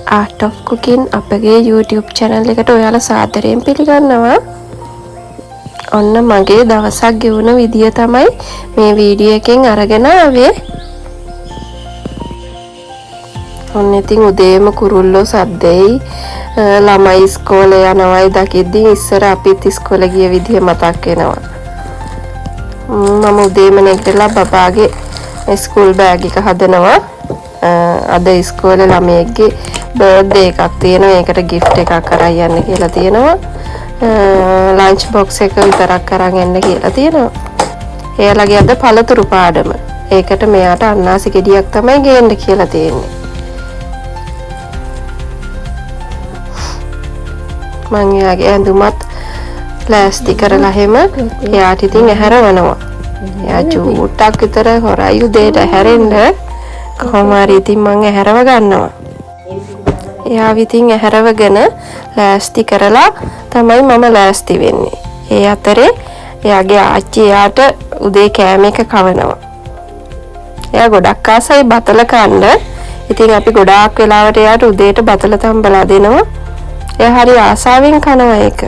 Art of Cooking අපගේ YouTube channel එකට ඔයාලා සාදරයෙන් පිළිගන්නවා. ඔන්න මගේ දවසක් ගෙවුණ විදිය තමයි මේ වීඩියෝ එකෙන් අරගෙන ආවේ. ඔන්න ඉතින් උදේම කුරුල්ලෝ සද්දෙයි ළමයි ඉස්කෝලේ යනවායි දකිද්දී ඉස්සර අපිත් ඉස්කෝලේ ගිය විදිය මතක් වෙනවා. මම උදේම නැගිටලා බබාගේ ස්කූල් බෑග් එක හදනවා. අද ඉස්කෝලේ ළමයෙක්ගේ බර්ත්ඩේ එකක් තියෙනවා. ඒකට gift එකක් අරන් යන්න කියලා තියෙනවා. ලන්ච් බොක්ස් එක විතරක් අරන් එන්න කියලා තියෙනවා. එයාලගේ අද පළතුරු පාඩම. ඒකට මෙයාට අන්නාසි ගෙඩියක් තමයි ගේන්න කියලා තියෙන්නේ. මං එයාගේ ඇඳුමත් ප්ලාස්ටික් කරලා හැම එයාට ඉතින් ඇහැරවනවා. එයා චූට්ටක් විතර හොරයි උදේට ඇහැරෙන්න කොහොම හරි ඉතින් මං ඇහැරව ගන්නවා. එයා විතින් ඇහැරවගෙන ලෑස්ති කරලා තමයි මම ලෑස්ති වෙන්නේ. ඒ අතරේ එයාගේ ආච්චි එයාට උදේ කෑම එක කවනවා. එයා ගොඩක් ආසයි බතල කන්න. ඉතින් අපි ගොඩාක් වෙලාවට එයාට උදේට බතල තම්බලා දෙනවා. එයා හරි ආසාවෙන් කනවා ඒක.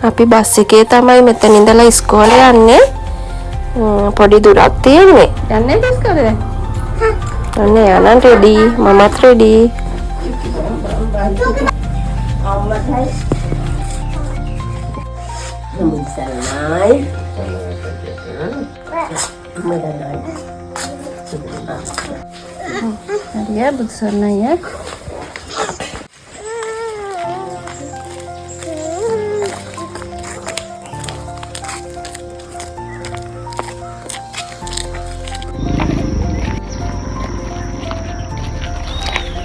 අපි බස් එකේ තමයි මෙතන ඉඳලා ඉස්කෝලේ යන්නේ. පොඩි දුරක් තියෙන්නේ. යන්නේ ඉස්කෝලේ. ඔන්න යන්න රෙඩි. මමත් රෙඩි. අම්මයි. මුසල්නයි. මදනයි. හරිය බුදුසරණයි.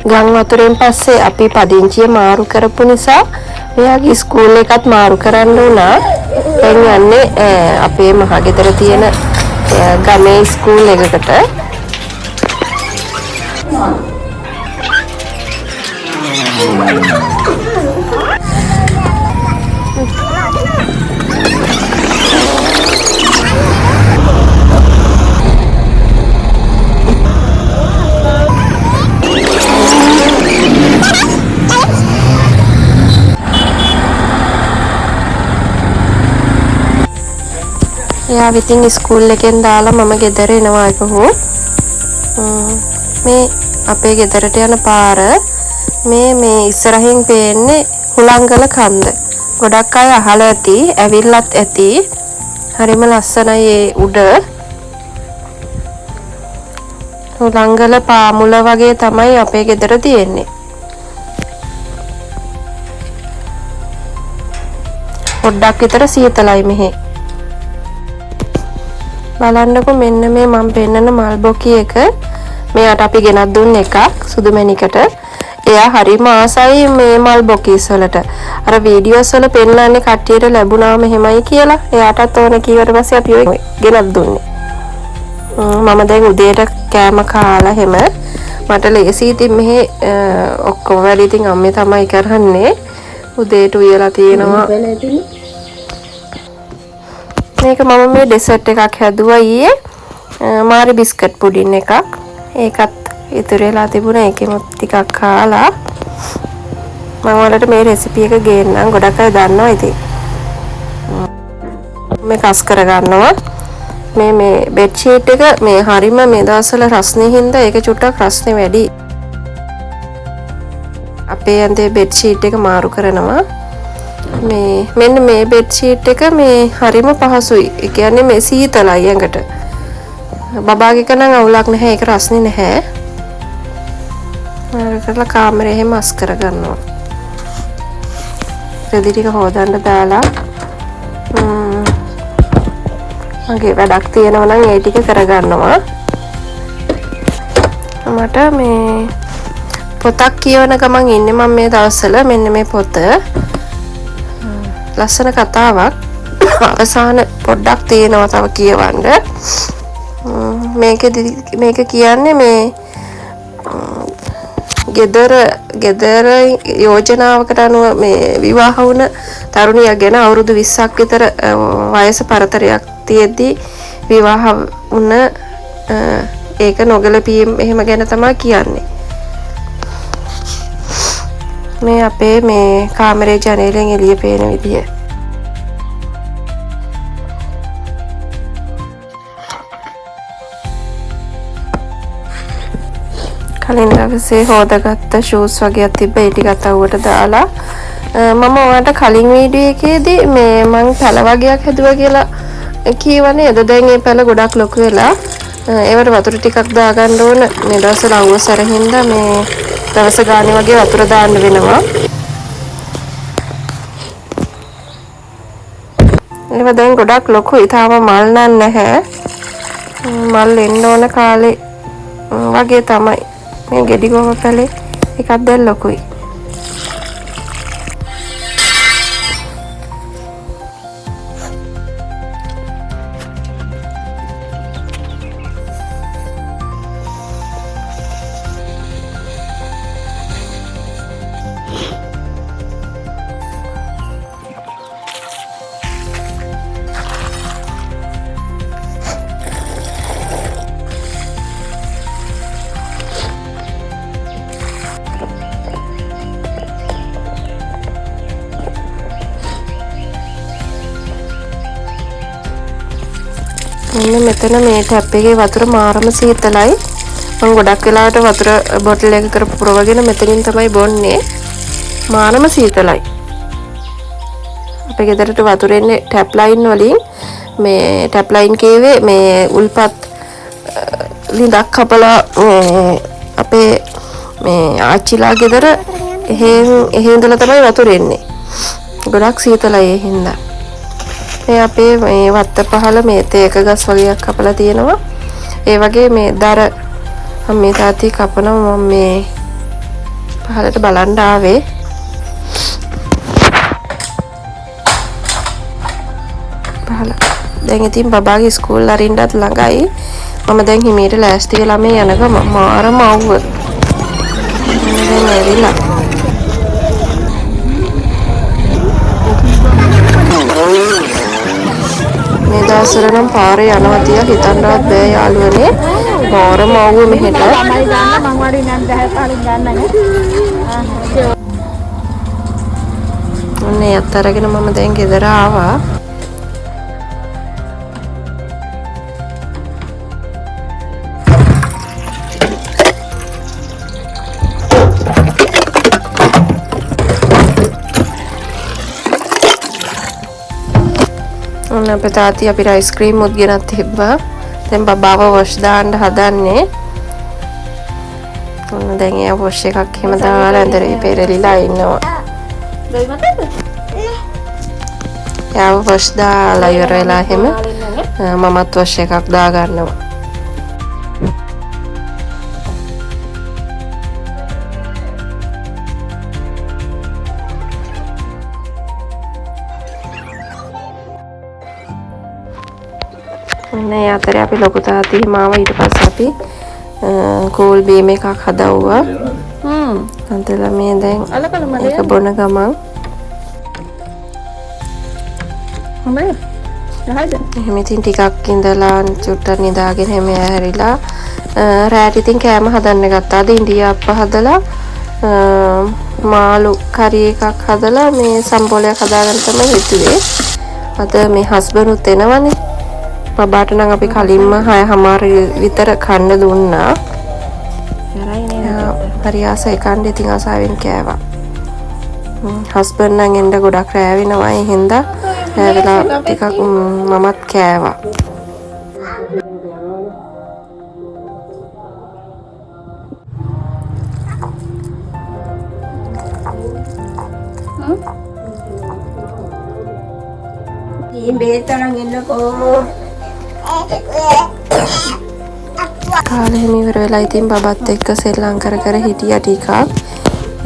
ගම් වතුරෙන් පස්සේ අපි පදිංචිය මාරු කරපු නිසා මෙයාගේ ස්කූල් එකත් මාරු කරන්න වුණා. දැන් යන්නේ අපේ මහගෙදර තියෙන ගමේ ස්කූල් එකකට. එයා විතින් ස්කූල් එකෙන් දාලා මම ගෙදර එනවා එකහො. මේ අපේ ගෙදරට යන පාර මේ ඉස්සරහින් පේන්නේ හුලංගල කන්ද. ගොඩක් අය අහලා ඇති, ඇවිල්ලත් ඇති. හරිම ලස්සනයි ඒ උඩ. හුලංගල පාමුල වගේ තමයි අපේ ගෙදර තියෙන්නේ. පොඩ්ඩක් විතර සීතලයි මෙහි. බලන්නකො මෙන්න මේ මම පෙන්නන මල් බොකි එක මෙයාට අපි ගෙනත් දුන්න එකක් සුදුමැණිකට. එයා හරිම ආසයි මේ මල් බොකිස් වලට. අර වීඩියෝස් වල පෙන්නන්නේ කට්ටියට ලැබුණාම එහෙමයි කියලා. එයාටත් ඕන කීවට පස්සේ අපි ඔය ගෙනත් දුන්නේ. මම දැන් උදේට කෑම කාලා හැම මට ලේසි ඉතින් මෙහි ඔක්කොම වැඩි ඉතින් අම්මේ තමයි කරන්නේ. උදේට උයලා තියෙනවා. මේක මම මේ ඩෙසර්ට් එකක් හැදුවා ඊයේ. මාරි බිස්කට් පුඩින් එකක්. ඒකත් ඉතුරු වෙලා තිබුණා. ඒකෙම ටිකක් කාලා මම ඔයාලට මේ රෙසිපි එක ගේන්නම්. ගොඩක් අය දන්නවා ඉතින්. මේ කස් කර ගන්නවා. මේ බෙඩ් ෂීට් එක මේ හරිම මේ දවස්වල රස්නේ හින්දා ඒක චුට්ටක් රස්නේ වැඩි. අපේ ඇඳේ බෙඩ් ෂීට් එක මාරු කරනවා. මෙන්න මේ බෙඩ් ෂීට් එක මේ හරිම පහසුයි. ඒ කියන්නේ මේ සීතලයි ඇඟට. බබාගේ එක නම් අවුලක් නැහැ. ඒක රස්නේ නැහැ. කරලා කාමරේ එහෙම අස් කර ගන්නවා. රෙදි ටික හොදන්න දාලා මගේ වැඩක් තියෙනවා නම් ඒ ටික කරගන්නවා. මට මේ පොතක් කියවන ගමන් ඉන්නේ මම මේ දවස්වල. මෙන්න මේ පොත ලස්සන කතාවක්. අවසාන පොඩ්ඩක් තියෙනවා තව කියවන්න. මේක කියන්නේ මේ ගෙදර යෝජනාවකට අනුව මේ විවාහ වුණ තරුණියක් ගැන අවුරුදු 20ක් විතර වයස පරතරයක් තියෙද්දි විවාහ වුණ ඒක නොගැලපීම් එහෙම ගැන තමයි කියන්නේ. මේ අපේ මේ කාමරේ ජනේලෙන් එළිය පේන විදිය. කලින් දවසේ හොදාගත්ත ෂූස් වගේක් තිබ්බ ඒ ටිකත් අවුවට දාලා මම ඔයාලට කලින් වීඩියෝ එකේදී මේ මං පැල වගේක් හැදුවා කියලා කියවනේ. එද දැන් මේ පැල ගොඩක් ලොකු වෙලා ඒවට වතුර ටිකක් දාගන්න ඕන. මේ දවස්වල අවුවසර හින්දා මේ දවස ගානේ වගේ වතුර දාන්න වෙනවා. ඒව දැන් ගොඩක් ලොකුයි. තාම මල් නැහැ. මල් එන්න ඕන කාලේ වගේ තමයි. මේ ගෙඩි ගොම පැලේ එකක් දැන් ලොකුයි. මෙතන මේ ටැප් එකේ වතුර මාරම සීතලයි. මම ගොඩක් වෙලාවට වතුර බොටල් එකකට පුරවගෙන මෙතනින් තමයි බොන්නේ. මාරම සීතලයි. අපේ ගෙදරට වතුර එන්නේ ටැප් ලයින් වලින්. මේ ටැප් ලයින් කේවේ මේ උල්පත් ලිඳක් කපලා අපේ මේ ආච්චිලා ගෙදර එහෙන් ඉඳලා තමයි වතුර එන්නේ. ගොඩක් සීතලයි ඒ හින්දා. මේ අපේ මේ වත්ත පහල මේ තේක ගස් වගේක් කපලා තියෙනවා. ඒ වගේ මේ දර මේ තාත්ති කපනවා. මම මේ පහලට බලන්න ආවේ. පහල දැන් ඉතින් බබාගේ ස්කූල් අරින්නත් ළඟයි. මම දැන් හිමීට ලෑස්ති වෙලා මේ යනකම මාරම අවුව. දැන් ඇවිල්ලා දවසර නම් පාරේ යනවා තියා හිතන්නවත් බෑ යාළුවනේ. මාරම අවුව මෙහෙට. ළමයි ගන්න මං වඩි නම් 10 පාරින් ගන්නනේ. ඔන්නේ අතරගෙන මම දැන් ගෙදර ආවා. අපේ තාත්ති අපිට අයිස්ක්‍රීම් උත් ගෙනත් තිබ්බා. දැන් බබාව වොෂ් දාන්න හදන්නේ. දැන් එයා වොෂ් එකක් එහෙම දාලා ඇඳරේ පෙරලිලා ඉන්නවා. එයාව වොෂ් දාලා ඉවර වෙලා එහෙම මමත් වොෂ් එකක් දා ගන්නවා. මේ අතරේ අපි ලොකු තාත්ති මාව ඊට පස්සේ අපි කෝල් බීම් එකක් හදවුවා. අන්තලා මේ දැන් ඒක බොන ගමන් එහෙම ඉතින් ටිකක් ඉඳලා චුට්ටක් නිදාගෙන එහෙම ඇහැරිලා රෑට ඉතින් කෑම හදන්න ගත්තා. අද ඉන්දියාප්ප හදලා මාළු කරි එකක් හදලා මේ සම්බෝලයක් හදාගන්න තමයි හිතුවේ. අද මේ හස්බන්ඩ් උත් එනවනේ. බබාට නම් අපි කලින්ම 6:00 විතර කන්න දුන්නා. හරි ආසයි කන්න ඉතින් ආසාවෙන් කෑවා. හස්බන්ඩ් නම් එන්න ගොඩක් රෑ වෙනවා. ඒ හින්දා රෑ වෙලා ටිකක් මමත් කෑවා. බේතරන් එන්නකෝ. කාලේ ඉවර වෙලා ඉතින් බබත් එක්ක සෙල්ලම් කර කර හිටියා ටිකක්.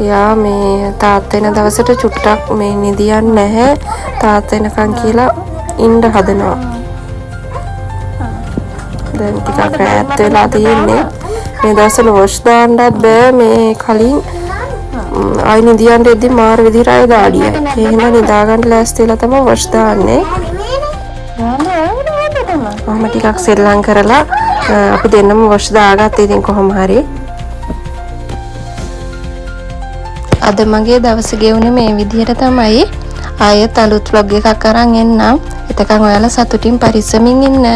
එයා මේ තාත්තා එන දවසට චුට්ටක් මේ නිදියන්නේ නැහැ. තාත්තා එනකන් කියලා ඉන්න හදනවා. දැන් ටිකක් රැත් වෙලා තියෙන්නේ. මේ දවස්වල වොෂ් දාන්නත් බෑ. මේ කලින් ආයි නිදියන්න දෙද්දි මාර විදිහට ආය දාඩියයි. ඒ හින්දා නිදා ගන්න ලෑස්ති වෙලා තමයි වොෂ් දාන්නේ. මම ටිකක් සෙල්ලම් කරලා අපි දෙන්නම වොෂ් දාගත්තා ඉතින් කොහොම හරි. අද මගේ දවස ගෙවුනේ මේ විදිහට තමයි. ආයෙත් අලුත් vlog එකක් අරන් එන්නම්. එතකන් ඔයාලා සතුටින් පරිස්සමින් ඉන්න.